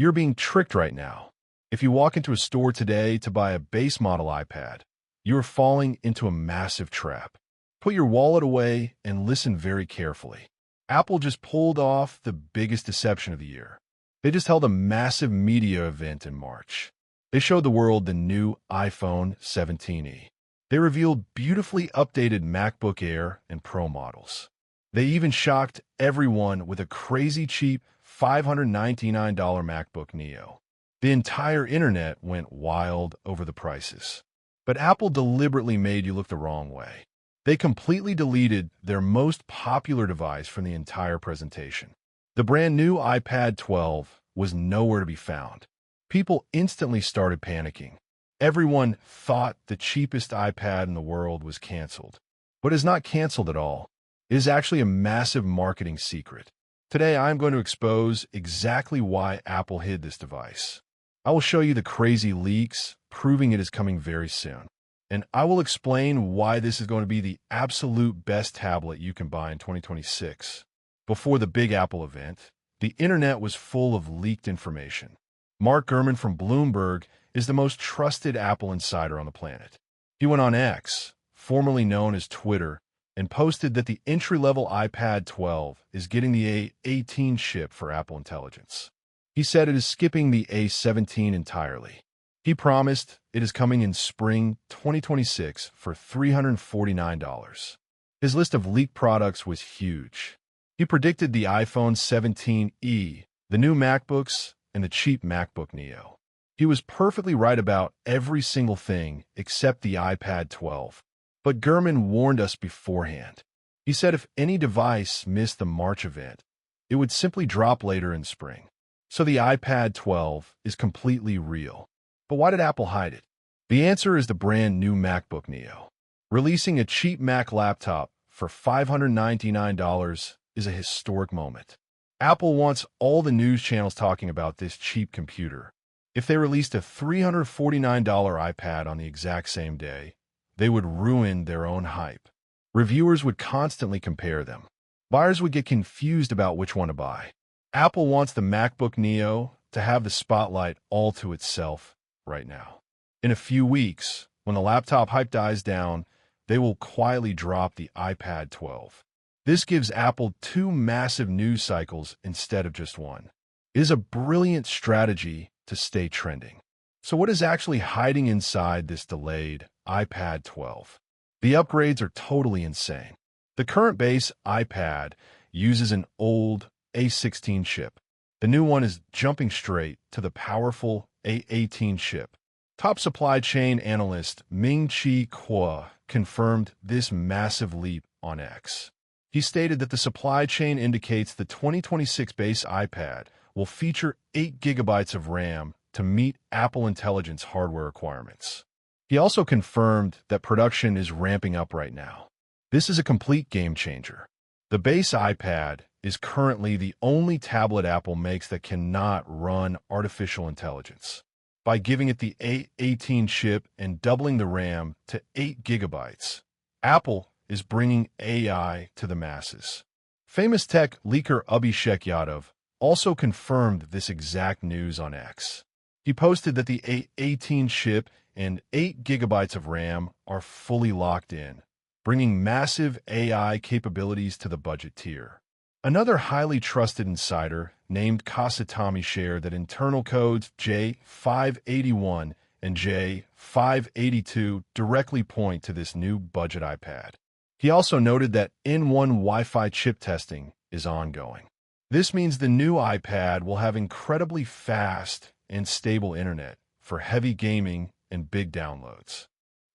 You're being tricked right now. If you walk into a store today to buy a base model iPad, you are falling into a massive trap. Put your wallet away and listen very carefully. Apple just pulled off the biggest deception of the year. They just held a massive media event in March. They showed the world the new iPhone 17e. They revealed beautifully updated MacBook Air and Pro models. They even shocked everyone with a crazy cheap $599 MacBook Neo. The entire internet went wild over the prices. But Apple deliberately made you look the wrong way. They completely deleted their most popular device from the entire presentation. The brand new iPad 12 was nowhere to be found. People instantly started panicking. Everyone thought the cheapest iPad in the world was canceled. But it's not canceled at all. It is actually a massive marketing secret. Today, I'm going to expose exactly why Apple hid this device. I will show you the crazy leaks, proving it is coming very soon. And I will explain why this is going to be the absolute best tablet you can buy in 2026. Before the big Apple event, the internet was full of leaked information. Mark Gurman from Bloomberg is the most trusted Apple insider on the planet. He went on X, formerly known as Twitter, and posted that the entry-level iPad 12 is getting the A18 chip for Apple Intelligence. He said it is skipping the A17 entirely. He promised it is coming in spring 2026 for $349. His list of leaked products was huge. He predicted the iPhone 17e, the new MacBooks, and the cheap MacBook Neo. He was perfectly right about every single thing except the iPad 12. But Gurman warned us beforehand. He said if any device missed the March event, it would simply drop later in spring. So the iPad 12 is completely real. But why did Apple hide it? The answer is the brand new MacBook Neo. Releasing a cheap Mac laptop for $599 is a historic moment. Apple wants all the news channels talking about this cheap computer. If they released a $349 iPad on the exact same day, they would ruin their own hype. Reviewers would constantly compare them. Buyers would get confused about which one to buy. Apple wants the MacBook Neo to have the spotlight all to itself right now. In a few weeks, when the laptop hype dies down, they will quietly drop the iPad 12. This gives Apple two massive news cycles instead of just one. It is a brilliant strategy to stay trending. So what is actually hiding inside this delayed iPad 12? The upgrades are totally insane. The current base iPad uses an old A16 chip. The new one is jumping straight to the powerful A18 chip. Top supply chain analyst Ming-Chi Kuo confirmed this massive leap on X. He stated that the supply chain indicates the 2026 base iPad will feature 8 gigabytes of RAM to meet Apple Intelligence hardware requirements. He also confirmed that production is ramping up right now. This is a complete game changer. The base iPad is currently the only tablet Apple makes that cannot run artificial intelligence. By giving it the A18 chip and doubling the RAM to 8 gigabytes, Apple is bringing AI to the masses. Famous tech leaker Abhishek Yadav also confirmed this exact news on X. He posted that the A18 chip and 8 gigabytes of RAM are fully locked in, bringing massive AI capabilities to the budget tier. Another highly trusted insider named Kasatami shared that internal codes J581 and J582 directly point to this new budget iPad. He also noted that N1 Wi-Fi chip testing is ongoing. This means the new iPad will have incredibly fast and stable internet for heavy gaming and big downloads.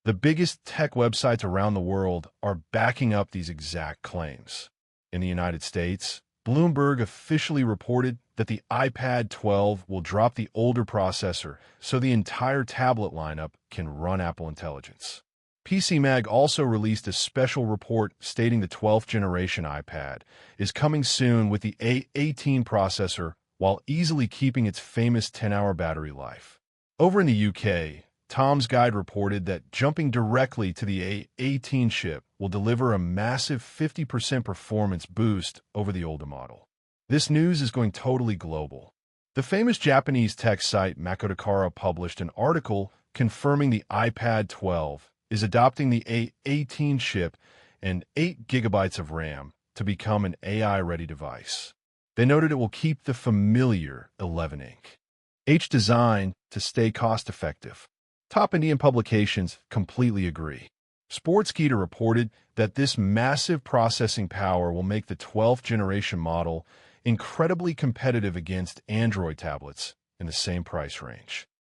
The biggest tech websites around the world are backing up these exact claims. In the United States, Bloomberg officially reported that the iPad 12 will drop the older processor so the entire tablet lineup can run Apple Intelligence. PCMag also released a special report stating the 12th generation iPad is coming soon with the A18 processor while easily keeping its famous 10-hour battery life. Over in the UK, Tom's Guide reported that jumping directly to the A18 chip will deliver a massive 50% performance boost over the older model. This news is going totally global. The famous Japanese tech site Makotakara published an article confirming the iPad 12 is adopting the A18 chip and 8 gigabytes of RAM to become an AI-ready device. They noted it will keep the familiar 11-inch H design to stay cost-effective. Top Indian publications completely agree. Sportskeeda reported that this massive processing power will make the 12th generation model incredibly competitive against Android tablets in the same price range.